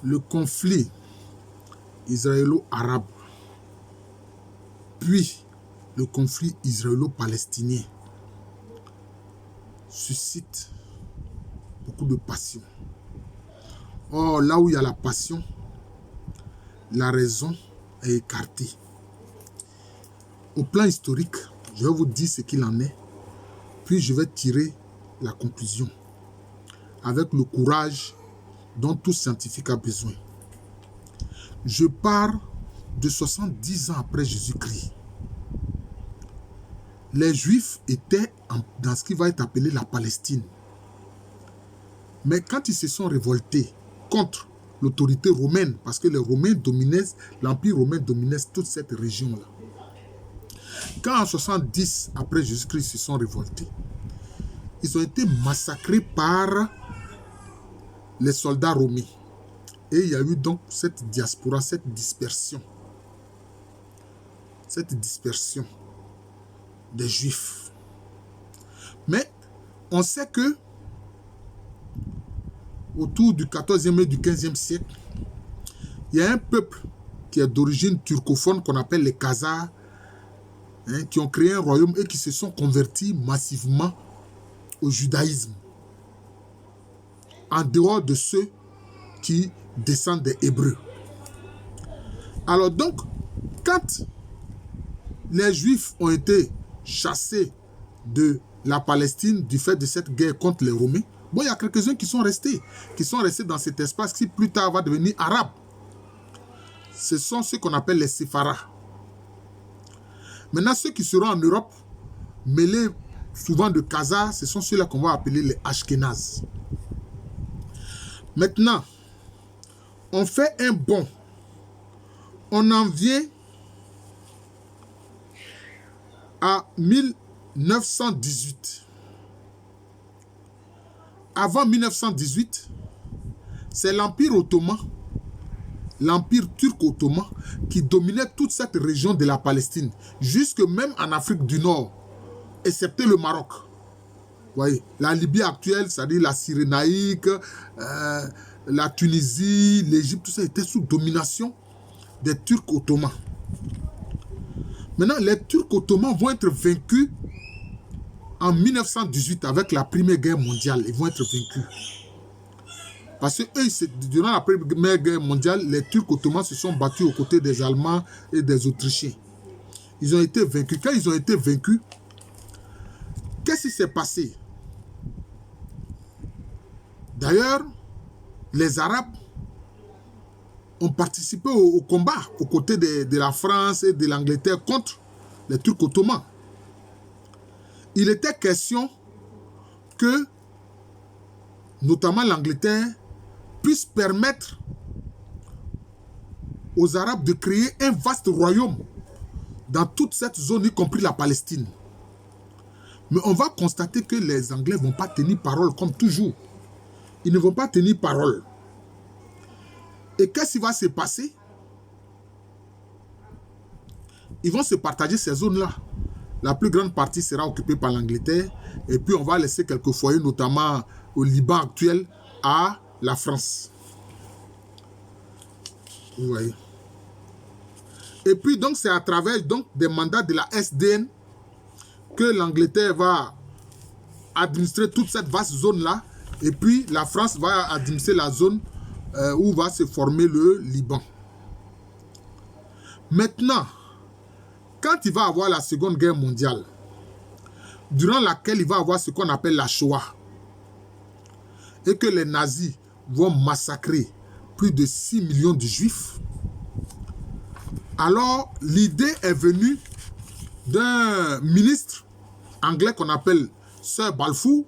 le conflit israélo-arabe, puis le conflit israélo-palestinien suscite beaucoup de passion. Or, là où il y a la passion, la raison est écartée. Au plan historique, je vais vous dire ce qu'il en est, puis je vais tirer la conclusion avec le courage dont tout scientifique a besoin. Je pars de 70 ans après Jésus-Christ. Les Juifs étaient dans ce qui va être appelé la Palestine. Mais quand ils se sont révoltés contre l'autorité romaine, parce que les Romains dominaient, l'Empire romain dominait toute cette région-là. Quand en 70 après Jésus-Christ ils se sont révoltés, ils ont été massacrés par les soldats romains. Et il y a eu donc cette diaspora, cette dispersion des Juifs. Mais on sait que autour du 14e et du 15e siècle, il y a un peuple qui est d'origine turcophone qu'on appelle les Khazars, qui ont créé un royaume et qui se sont convertis massivement au judaïsme, en dehors de ceux qui descendent des Hébreux. Alors donc, quand les Juifs ont été chassés de la Palestine du fait de cette guerre contre les Romains, bon, il y a quelques-uns qui sont restés dans cet espace qui plus tard va devenir arabe. Ce sont ceux qu'on appelle les Séfarades. Maintenant, ceux qui seront en Europe, mêlés souvent de Khazars, ce sont ceux-là qu'on va appeler les Ashkénazes. Maintenant, on fait un bond. On en vient à 1918. Avant 1918, c'est l'Empire ottoman, l'Empire turc-ottoman, qui dominait toute cette région de la Palestine, jusque même en Afrique du Nord, excepté le Maroc. Vous voyez, la Libye actuelle, c'est-à-dire la Cyrénaïque, la Tunisie, l'Égypte, tout ça était sous domination des Turcs ottomans. Maintenant, les Turcs ottomans vont être vaincus en 1918 avec la Première Guerre mondiale. Ils vont être vaincus. Parce que eux, durant la Première Guerre mondiale, les Turcs ottomans se sont battus aux côtés des Allemands et des Autrichiens. Ils ont été vaincus. Quand ils ont été vaincus, qu'est-ce qui s'est passé? D'ailleurs, les Arabes ont participé au combat aux côtés de la France et de l'Angleterre contre les Turcs ottomans. Il était question que, notamment l'Angleterre, puisse permettre aux Arabes de créer un vaste royaume dans toute cette zone, y compris la Palestine. Mais on va constater que les Anglais ne vont pas tenir parole comme toujours. Ils ne vont pas tenir parole. Et qu'est-ce qui va se passer? Ils vont se partager ces zones-là. La plus grande partie sera occupée par l'Angleterre. Et puis on va laisser quelques foyers, notamment au Liban actuel, à la France. Vous voyez. Et puis donc c'est à travers donc, des mandats de la SDN que l'Angleterre va administrer toute cette vaste zone-là. Et puis la France va administrer la zone où va se former le Liban. Maintenant, quand il va y avoir la Seconde Guerre mondiale, durant laquelle il va y avoir ce qu'on appelle la Shoah, et que les nazis vont massacrer plus de 6 millions de Juifs, alors l'idée est venue d'un ministre anglais qu'on appelle Sir Balfour.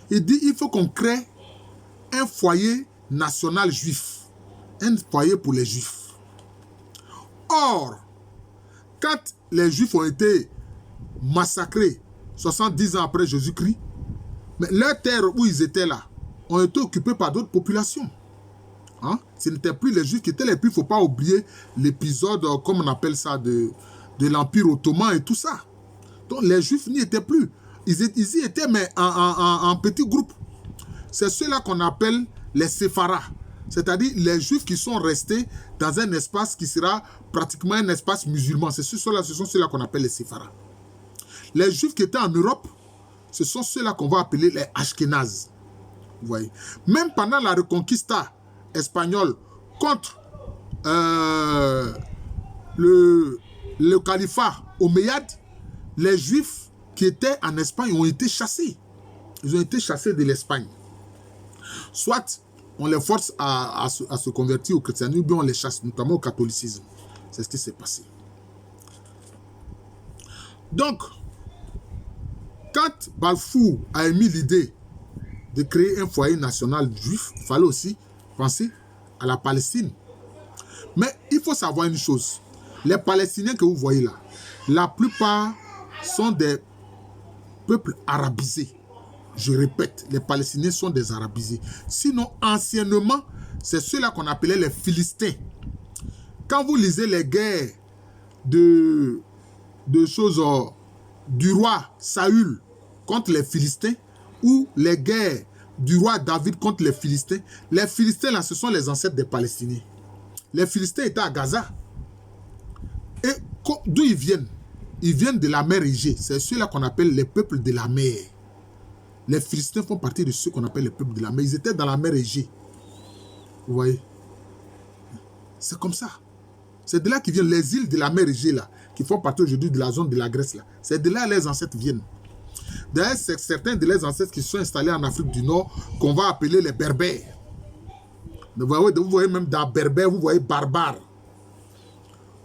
Il dit il faut qu'on crée un foyer national juif, un foyer pour les Juifs. Or, quand les Juifs ont été massacrés 70 ans après Jésus-Christ, mais leurs terres où ils étaient là ont été occupées par d'autres populations. Hein? Ce n'étaient plus les Juifs qui étaient les plus. Il ne faut pas oublier l'épisode, comme on appelle ça, de l'Empire ottoman et tout ça. Donc les Juifs n'y étaient plus. Ils y étaient, mais en petits groupes. C'est ceux-là qu'on appelle les Séfarades. C'est-à-dire les Juifs qui sont restés dans un espace qui sera pratiquement un espace musulman. Ce sont ceux-là qu'on appelle les Séfarades. Les Juifs qui étaient en Europe, ce sont ceux-là qu'on va appeler les Ashkénazes. Vous voyez. Même pendant la Reconquista espagnole contre le califat omeyyade, les Juifs qui étaient en Espagne ont été chassés. Ils ont été chassés de l'Espagne. Soit on les force à se convertir au christianisme, ou bien on les chasse, notamment au catholicisme. C'est ce qui s'est passé. Donc, quand Balfour a émis l'idée de créer un foyer national juif, il fallait aussi penser à la Palestine. Mais il faut savoir une chose. Les Palestiniens que vous voyez là, la plupart sont des peuples arabisés. Je répète, les Palestiniens sont des arabisés. Sinon, anciennement, c'est ceux-là qu'on appelait les Philistins. Quand vous lisez les guerres de choses du roi Saül contre les Philistins, ou les guerres du roi David contre les Philistins là, ce sont les ancêtres des Palestiniens. Les Philistins étaient à Gaza. Et d'où ils viennent? Ils viennent de la mer Égée. C'est ceux-là qu'on appelle les peuples de la mer. Les Philistins font partie de ceux qu'on appelle les peuples de la mer. Ils étaient dans la mer Égée. Vous voyez? C'est comme ça. C'est de là qu'ils viennent, les îles de la mer Égée, là, qui font partie aujourd'hui de la zone de la Grèce, là. C'est de là que les ancêtres viennent. D'ailleurs, c'est certains de leurs ancêtres qui sont installés en Afrique du Nord, qu'on va appeler les Berbères. Vous voyez même dans Berbère, vous voyez barbares.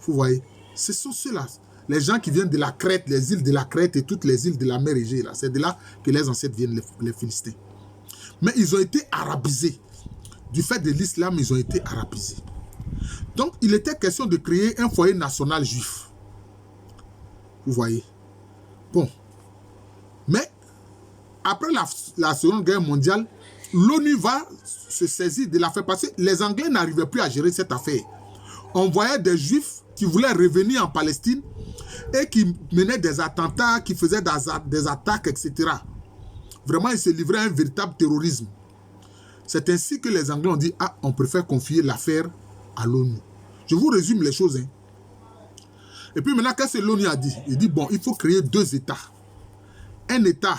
Vous voyez? Ce sont ceux-là. Les gens qui viennent de la Crète, les îles de la Crète et toutes les îles de la mer Égée, là. C'est de là que les ancêtres viennent, les Philistins. Mais ils ont été arabisés. Du fait de l'islam, ils ont été arabisés. Donc, il était question de créer un foyer national juif. Vous voyez? Bon. Mais, après la Seconde Guerre mondiale, l'ONU va se saisir de l'affaire parce que les Anglais n'arrivaient plus à gérer cette affaire. On voyait des Juifs qui voulaient revenir en Palestine et qui menaient des attentats, qui faisaient des attaques, etc. Vraiment, ils se livraient à un véritable terrorisme. C'est ainsi que les Anglais ont dit, ah, on préfère confier l'affaire à l'ONU. Je vous résume les choses. Hein. Et puis maintenant, qu'est-ce que l'ONU a dit? Il dit, bon, il faut créer deux États. Un État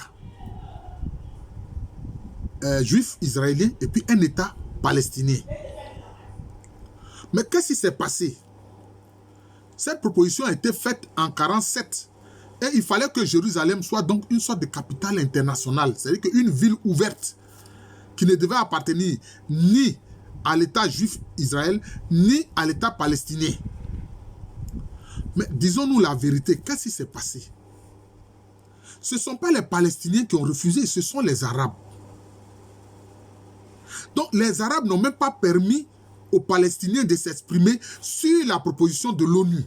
juif israélien et puis un État palestinien. Mais qu'est-ce qui s'est passé? Cette proposition a été faite en 1947 et il fallait que Jérusalem soit donc une sorte de capitale internationale, c'est-à-dire qu'une ville ouverte qui ne devait appartenir ni à l'État juif Israël ni à l'État palestinien. Mais disons-nous la vérité, qu'est-ce qui s'est passé? Ce ne sont pas les Palestiniens qui ont refusé, ce sont les Arabes. Donc les Arabes n'ont même pas permis aux Palestiniens de s'exprimer sur la proposition de l'ONU.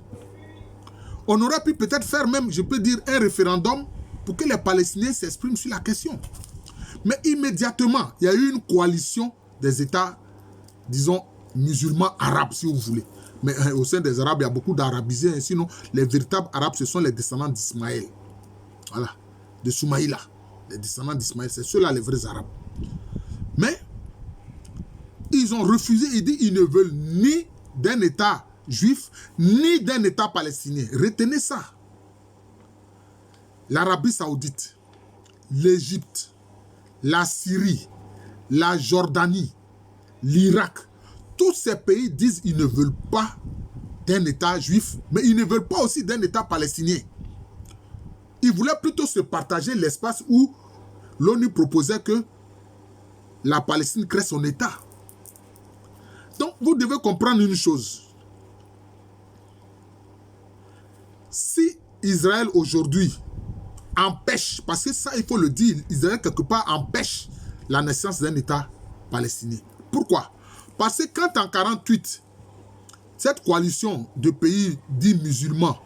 On aurait pu peut-être faire même, je peux dire, un référendum pour que les Palestiniens s'expriment sur la question. Mais immédiatement, il y a eu une coalition des États, disons, musulmans arabes, si vous voulez. Mais au sein des Arabes, il y a beaucoup d'arabisés. Sinon, les véritables Arabes, ce sont les descendants d'Ismaël. Voilà, de Soumaïla. Les descendants d'Ismaël, c'est ceux-là les vrais Arabes. Mais, ils ont refusé, ils disent qu'ils ne veulent ni d'un État juif, ni d'un État palestinien. Retenez ça. L'Arabie Saoudite, l'Égypte, la Syrie, la Jordanie, l'Irak, tous ces pays disent qu'ils ne veulent pas d'un État juif, mais ils ne veulent pas aussi d'un État palestinien. Ils voulaient plutôt se partager l'espace où l'ONU proposait que la Palestine crée son État. Donc, vous devez comprendre une chose. Si Israël aujourd'hui empêche, parce que ça, il faut le dire, Israël quelque part empêche la naissance d'un État palestinien. Pourquoi? Parce que quand en 1948, cette coalition de pays dits musulmans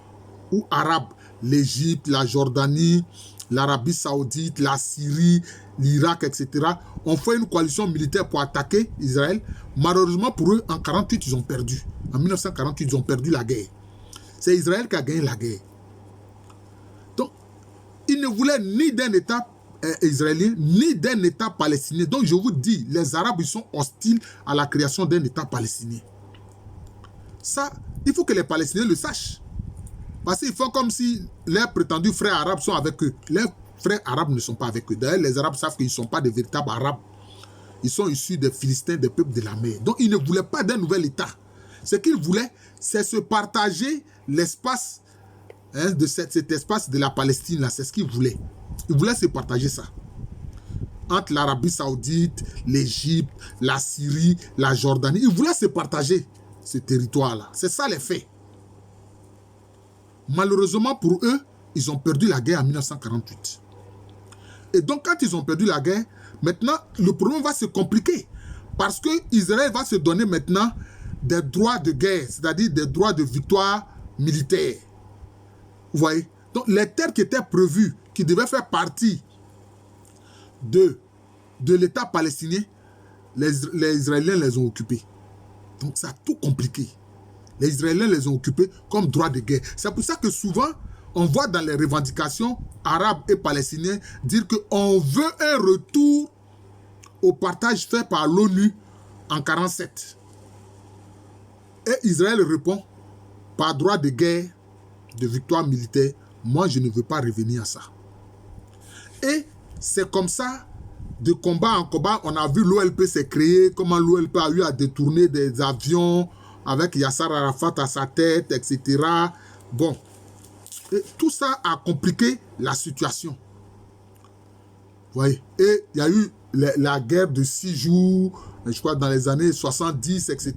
ou arabes, l'Égypte, la Jordanie, l'Arabie Saoudite, la Syrie, l'Irak, etc., ont fait une coalition militaire pour attaquer Israël. Malheureusement pour eux, en 1948, ils ont perdu. En 1948, ils ont perdu la guerre. C'est Israël qui a gagné la guerre. Donc, ils ne voulaient ni d'un État israélien, ni d'un État palestinien. Donc je vous dis, les Arabes, ils sont hostiles à la création d'un État palestinien. Ça, il faut que les Palestiniens le sachent. Parce qu'ils font comme si leurs prétendus frères arabes sont avec eux. Leurs frères arabes ne sont pas avec eux. D'ailleurs, les Arabes savent qu'ils ne sont pas des véritables Arabes. Ils sont issus des Philistins, des peuples de la mer. Donc, ils ne voulaient pas d'un nouvel État. Ce qu'ils voulaient, c'est se partager l'espace, de cet espace de la Palestine. Là, c'est ce qu'ils voulaient. Ils voulaient se partager ça. Entre l'Arabie Saoudite, l'Égypte, la Syrie, la Jordanie. Ils voulaient se partager ce territoire-là. C'est ça les faits. Malheureusement pour eux, ils ont perdu la guerre en 1948. Et donc, quand ils ont perdu la guerre, maintenant, le problème va se compliquer. Parce que Israël va se donner maintenant des droits de guerre, c'est-à-dire des droits de victoire militaire. Vous voyez? Donc, les terres qui étaient prévues, qui devaient faire partie de l'État palestinien, les Israéliens les ont occupées. Donc, ça a tout compliqué. Les Israéliens les ont occupés comme droit de guerre. C'est pour ça que souvent, on voit dans les revendications arabes et palestiniennes dire qu'on veut un retour au partage fait par l'ONU en 1947. Et Israël répond, par droit de guerre, de victoire militaire, moi je ne veux pas revenir à ça. Et c'est comme ça, de combat en combat, on a vu l'OLP s'est créé, comment l'OLP a eu à détourner des avions, avec Yasser Arafat à sa tête, etc. Bon, et tout ça a compliqué la situation. Vous voyez? Et il y a eu la guerre de 6 jours, je crois dans les années 70, etc.,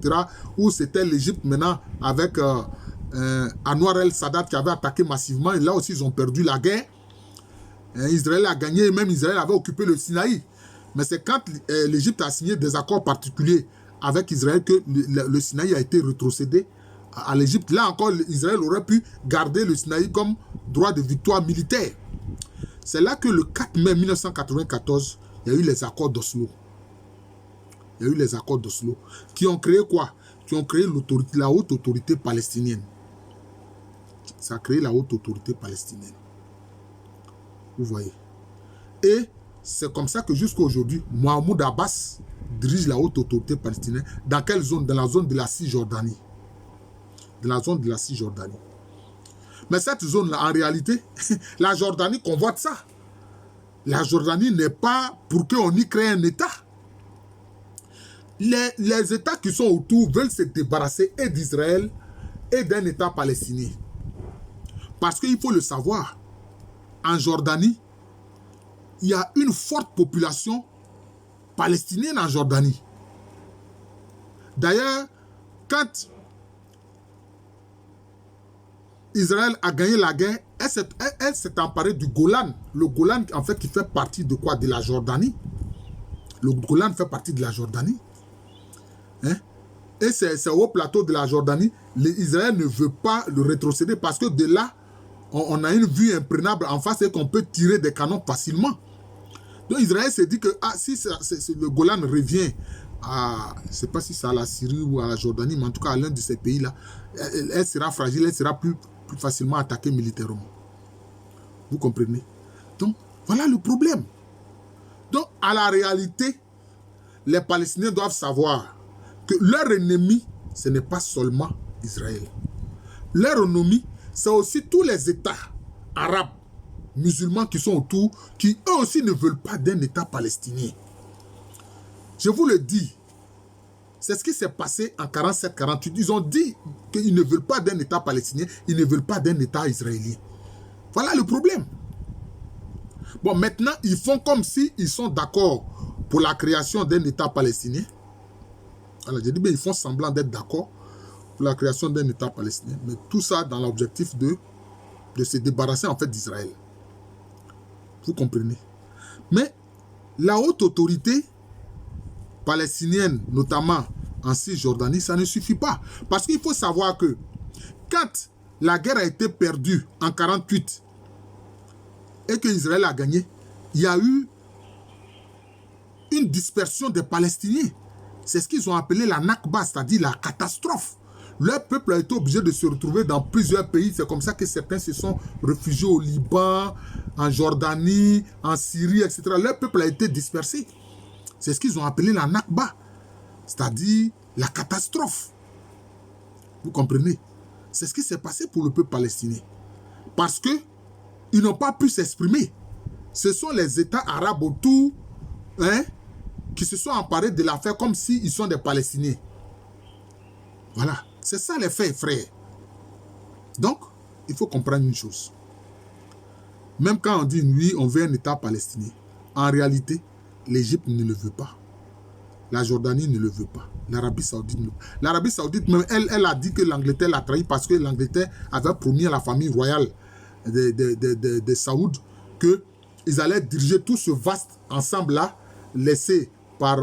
où c'était l'Égypte maintenant avec Anwar el-Sadat qui avait attaqué massivement. Et là aussi, ils ont perdu la guerre. Et Israël a gagné, et même Israël avait occupé le Sinaï. Mais c'est quand l'Égypte a signé des accords particuliers avec Israël que le Sinaï a été rétrocédé à l'Égypte. Là encore, Israël aurait pu garder le Sinaï comme droit de victoire militaire. C'est là que le 4 mai 1994, il y a eu les accords d'Oslo. Il y a eu les accords d'Oslo qui ont créé quoi? Qui ont créé la haute autorité palestinienne. Ça a créé la haute autorité palestinienne. Vous voyez? Et c'est comme ça que jusqu'à aujourd'hui, Mahmoud Abbas dirige la haute autorité palestinienne. Dans quelle zone? Dans la zone de la Cisjordanie. Dans la zone de la Cisjordanie. Mais cette zone-là, en réalité, la Jordanie convoite ça. La Jordanie n'est pas pour qu'on y crée un État. Les États qui sont autour veulent se débarrasser et d'Israël et d'un État palestinien. Parce qu'il faut le savoir, en Jordanie, il y a une forte population palestinienne en Jordanie. D'ailleurs, quand Israël a gagné la guerre, elle s'est emparée du Golan. Le Golan, en fait, qui fait partie de quoi? De la Jordanie. Le Golan fait partie de la Jordanie. Hein? Et c'est au plateau de la Jordanie. Israël ne veut pas le rétrocéder parce que de là, on a une vue imprenable en face et qu'on peut tirer des canons facilement. Donc Israël s'est dit que si le Golan revient à, je ne sais pas si c'est à la Syrie ou à la Jordanie, mais en tout cas à l'un de ces pays-là, elle sera fragile, elle sera plus facilement attaquée militairement. Vous comprenez? Donc, voilà le problème. Donc, à la réalité, les Palestiniens doivent savoir que leur ennemi, ce n'est pas seulement Israël. Leur ennemi, c'est aussi tous les États arabes, musulmans qui sont autour, qui eux aussi ne veulent pas d'un État palestinien. Je vous le dis, c'est ce qui s'est passé en 47-48. Ils ont dit qu'ils ne veulent pas d'un État palestinien, ils ne veulent pas d'un État israélien. Voilà le problème. Bon, maintenant, ils font comme s'ils sont d'accord pour la création d'un État palestinien. Alors, j'ai dit, mais ils font semblant d'être d'accord pour la création d'un État palestinien. Mais tout ça dans l'objectif de se débarrasser en fait d'Israël. Vous comprenez? Mais la haute autorité palestinienne, notamment en Cisjordanie, ça ne suffit pas. Parce qu'il faut savoir que quand la guerre a été perdue en 1948 et que Israël a gagné, il y a eu une dispersion des Palestiniens. C'est ce qu'ils ont appelé la Nakba, c'est-à-dire la catastrophe. Leur peuple a été obligé de se retrouver dans plusieurs pays. C'est comme ça que certains se sont réfugiés au Liban, en Jordanie, en Syrie, etc. Leur peuple a été dispersé. C'est ce qu'ils ont appelé la Nakba, c'est-à-dire la catastrophe. Vous comprenez? C'est ce qui s'est passé pour le peuple palestinien. Parce qu'ils n'ont pas pu s'exprimer. Ce sont les États arabes autour qui se sont emparés de l'affaire comme s'ils sont des Palestiniens. Voilà. C'est ça les faits, frères. Donc, il faut comprendre une chose. Même quand on dit oui, on veut un État palestinien, en réalité, l'Égypte ne le veut pas. La Jordanie ne le veut pas. L'Arabie Saoudite ne le veut pas. L'Arabie Saoudite, même, elle a dit que l'Angleterre l'a trahi parce que l'Angleterre avait promis à la famille royale des Saouds qu'ils allaient diriger tout ce vaste ensemble-là, laissé par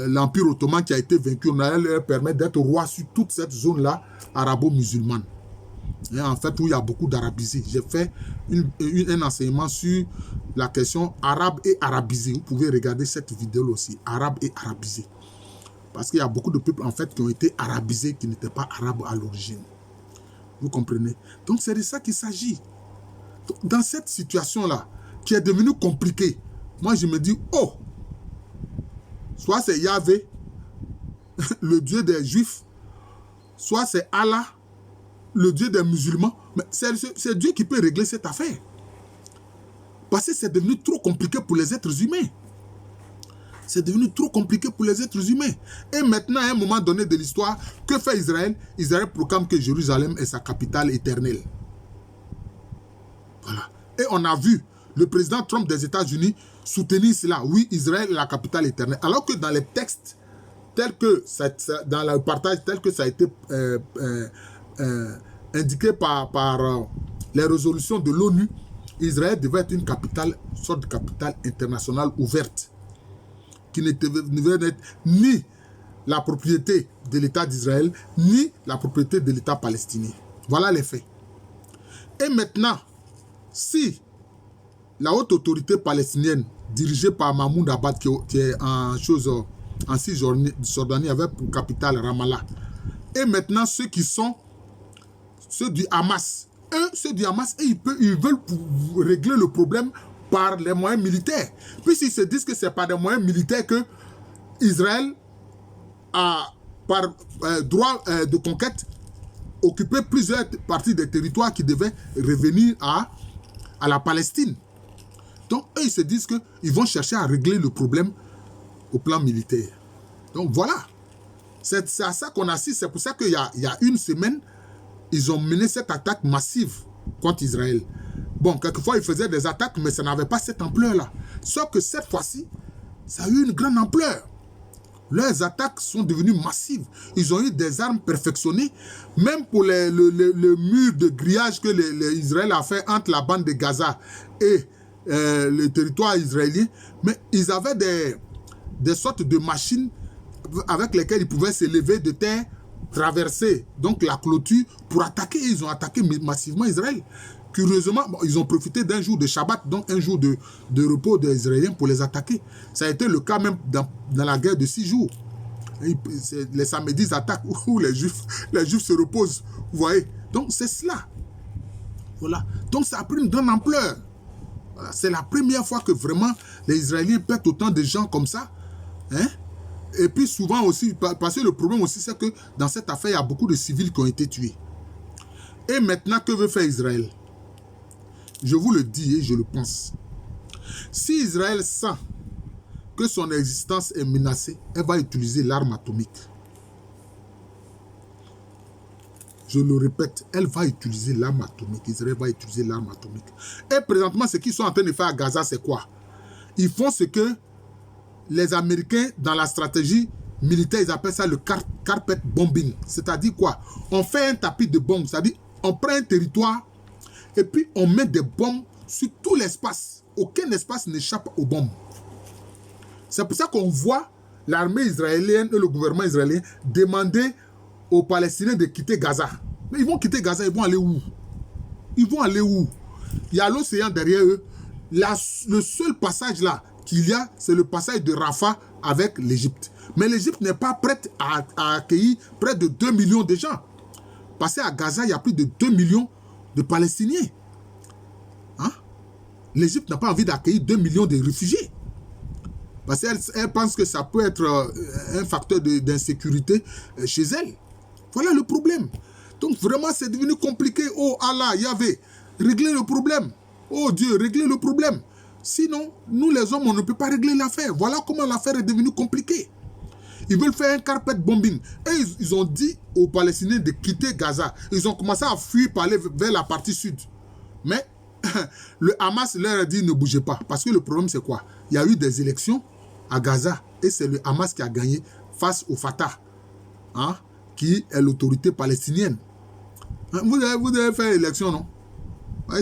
l'Empire ottoman qui a été vaincu. On allait leur permettre d'être roi sur toute cette zone-là arabo-musulmane. Et en fait, où il y a beaucoup d'arabisés. J'ai fait un enseignement sur la question arabe et arabisé. Vous pouvez regarder cette vidéo aussi, arabe et arabisé. Parce qu'il y a beaucoup de peuples en fait qui ont été arabisés, qui n'étaient pas arabes à l'origine. Vous comprenez? Donc c'est de ça qu'il s'agit. Dans cette situation-là, qui est devenue compliquée, moi je me dis, oh, soit c'est Yahvé, le Dieu des Juifs, soit c'est Allah, le Dieu des musulmans. Mais c'est Dieu qui peut régler cette affaire. Parce que c'est devenu trop compliqué pour les êtres humains. C'est devenu trop compliqué pour les êtres humains. Et maintenant, à un moment donné de l'histoire, que fait Israël? Israël proclame que Jérusalem est sa capitale éternelle. Voilà. Et on a vu le président Trump des États-Unis soutenir cela. Oui, Israël est la capitale éternelle. Alors que dans les textes, tels que dans le partage, tel que ça a été indiqué par les résolutions de l'ONU, Israël devait être une capitale, une sorte de capitale internationale ouverte, qui ne devait être ni la propriété de l'État d'Israël, ni la propriété de l'État palestinien. Voilà les faits. Et maintenant, si la haute autorité palestinienne, dirigée par Mahmoud Abbas, qui est en Cisjordanie, avec pour capitale Ramallah, et maintenant ceux qui sont ceux du Hamas, ceux du Hamas, ils veulent régler le problème par les moyens militaires. Puisqu'ils se disent que c'est par des moyens militaires que Israël a, par droit de conquête, occupé plusieurs parties des territoires qui devaient revenir à la Palestine. Donc, eux, ils se disent qu'ils vont chercher à régler le problème au plan militaire. Donc, voilà. C'est à ça qu'on assiste. C'est pour ça qu'il y a une semaine, ils ont mené cette attaque massive contre Israël. Bon, quelquefois, ils faisaient des attaques, mais ça n'avait pas cette ampleur-là. Sauf que cette fois-ci, ça a eu une grande ampleur. Leurs attaques sont devenues massives. Ils ont eu des armes perfectionnées. Même pour le mur de grillage que Israël a fait entre la bande de Gaza et le territoire israélien. Mais ils avaient des sortes de machines avec lesquelles ils pouvaient se lever de terre, traverser donc la clôture pour attaquer. Ils ont attaqué massivement Israël. Curieusement, ils ont profité d'un jour de Shabbat, donc un jour de repos des Israéliens pour les attaquer. Ça a été le cas même dans la guerre de 6 jours. Les samedis attaquent où les Juifs se reposent. Vous voyez? Donc c'est cela. Voilà. Donc ça a pris une grande ampleur. Voilà. C'est la première fois que vraiment les Israéliens perdent autant de gens comme ça. Hein? Et puis souvent aussi, parce que le problème aussi, c'est que dans cette affaire, il y a beaucoup de civils qui ont été tués. Et maintenant, que veut faire Israël? Je vous le dis et je le pense. Si Israël sent que son existence est menacée, elle va utiliser l'arme atomique. Je le répète, elle va utiliser l'arme atomique. Israël va utiliser l'arme atomique. Et présentement, ce qu'ils sont en train de faire à Gaza, c'est quoi? Ils font ce que les Américains, dans la stratégie militaire, ils appellent ça le carpet bombing. C'est-à-dire quoi? On fait un tapis de bombes. C'est-à-dire, on prend un territoire et puis on met des bombes sur tout l'espace. Aucun espace n'échappe aux bombes. C'est pour ça qu'on voit l'armée israélienne et le gouvernement israélien demander aux Palestiniens de quitter Gaza. Mais ils vont quitter Gaza, ils vont aller où? Ils vont aller où? Il y a l'océan derrière eux. Le seul passage là qu'il y a, c'est le passage de Rafah avec l'Égypte. Mais l'Égypte n'est pas prête à accueillir près de 2 millions de gens. Parce qu'à Gaza, il y a plus de 2 millions de Palestiniens. Hein? L'Égypte n'a pas envie d'accueillir 2 millions de réfugiés. Parce qu'elle pense que ça peut être un facteur d'insécurité chez elle. Voilà le problème. Donc vraiment, c'est devenu compliqué. Oh Allah, Yahvé, réglez le problème. Oh Dieu, réglez le problème. Sinon, nous les hommes, on ne peut pas régler l'affaire. Voilà comment l'affaire est devenue compliquée. Ils veulent faire un carpet bombing. Et ils ont dit aux Palestiniens de quitter Gaza. Ils ont commencé à fuir pour aller vers la partie sud. Mais le Hamas leur a dit ne bougez pas. Parce que le problème, c'est quoi? Il y a eu des élections à Gaza. Et c'est le Hamas qui a gagné face au Fatah. Hein, qui est l'autorité palestinienne. Hein, vous avez fait élection, non?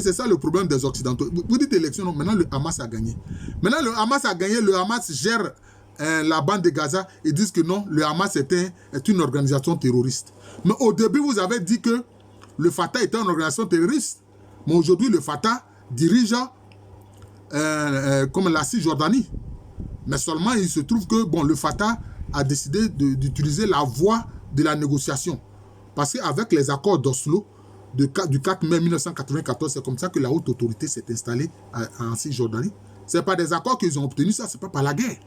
C'est ça le problème des Occidentaux. Vous dites élection, non? Maintenant le Hamas a gagné. Maintenant le Hamas a gagné. Le Hamas gère la bande de Gaza. Ils disent que non, le Hamas est une organisation terroriste. Mais au début, vous avez dit que le Fatah était une organisation terroriste. Mais aujourd'hui, le Fatah dirige comme la Cisjordanie. Mais seulement, il se trouve que bon, le Fatah a décidé d'utiliser la voie de la négociation. Parce qu'avec les accords d'Oslo du 4 mai 1994, c'est comme ça que la haute autorité s'est installée en Cisjordanie. Ce n'est pas des accords qu'ils ont obtenus, ça, ce n'est pas par la guerre.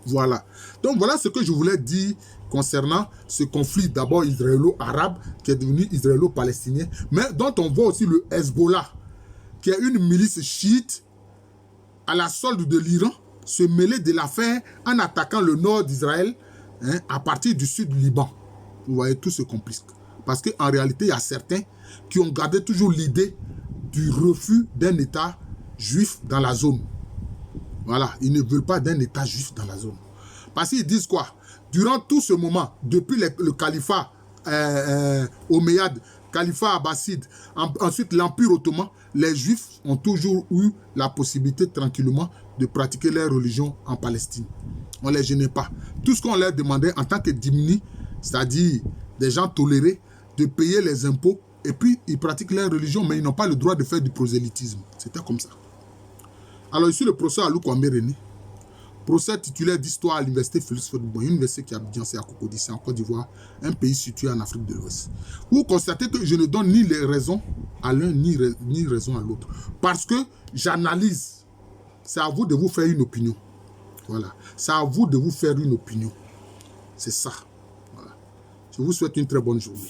Voilà. Donc voilà ce que je voulais dire concernant ce conflit d'abord israélo-arabe qui est devenu israélo-palestinien, mais dont on voit aussi le Hezbollah, qui est une milice chiite à la solde de l'Iran, se mêler de l'affaire en attaquant le nord d'Israël, hein, à partir du sud du Liban. Vous voyez, tout se complique. Parce qu'en réalité, il y a certains qui ont gardé toujours l'idée du refus d'un État juif dans la zone. Voilà, ils ne veulent pas d'un État juif dans la zone. Parce qu'ils disent quoi? Durant tout ce moment, depuis le califat omeyyade, califat abbasside, ensuite l'Empire ottoman, les Juifs ont toujours eu la possibilité tranquillement de pratiquer leur religion en Palestine. On ne les gênait pas. Tout ce qu'on leur demandait en tant que dhimmi, c'est-à-dire des gens tolérés, de payer les impôts, et puis ils pratiquent leur religion, mais ils n'ont pas le droit de faire du prosélytisme. C'était comme ça. Alors ici, le professeur Alou Kwame René, professeur titulaire d'histoire à l'université Félix Houphouët-Boigny, une université qui a Abidjan, c'est à Cocody, c'est en Côte d'Ivoire, un pays situé en Afrique de l'Ouest. Vous constatez que je ne donne ni les raisons à l'un, ni raison à l'autre. Parce que j'analyse. C'est à vous de vous faire une opinion. Voilà. C'est à vous de vous faire une opinion. C'est ça. Voilà. Je vous souhaite une très bonne journée.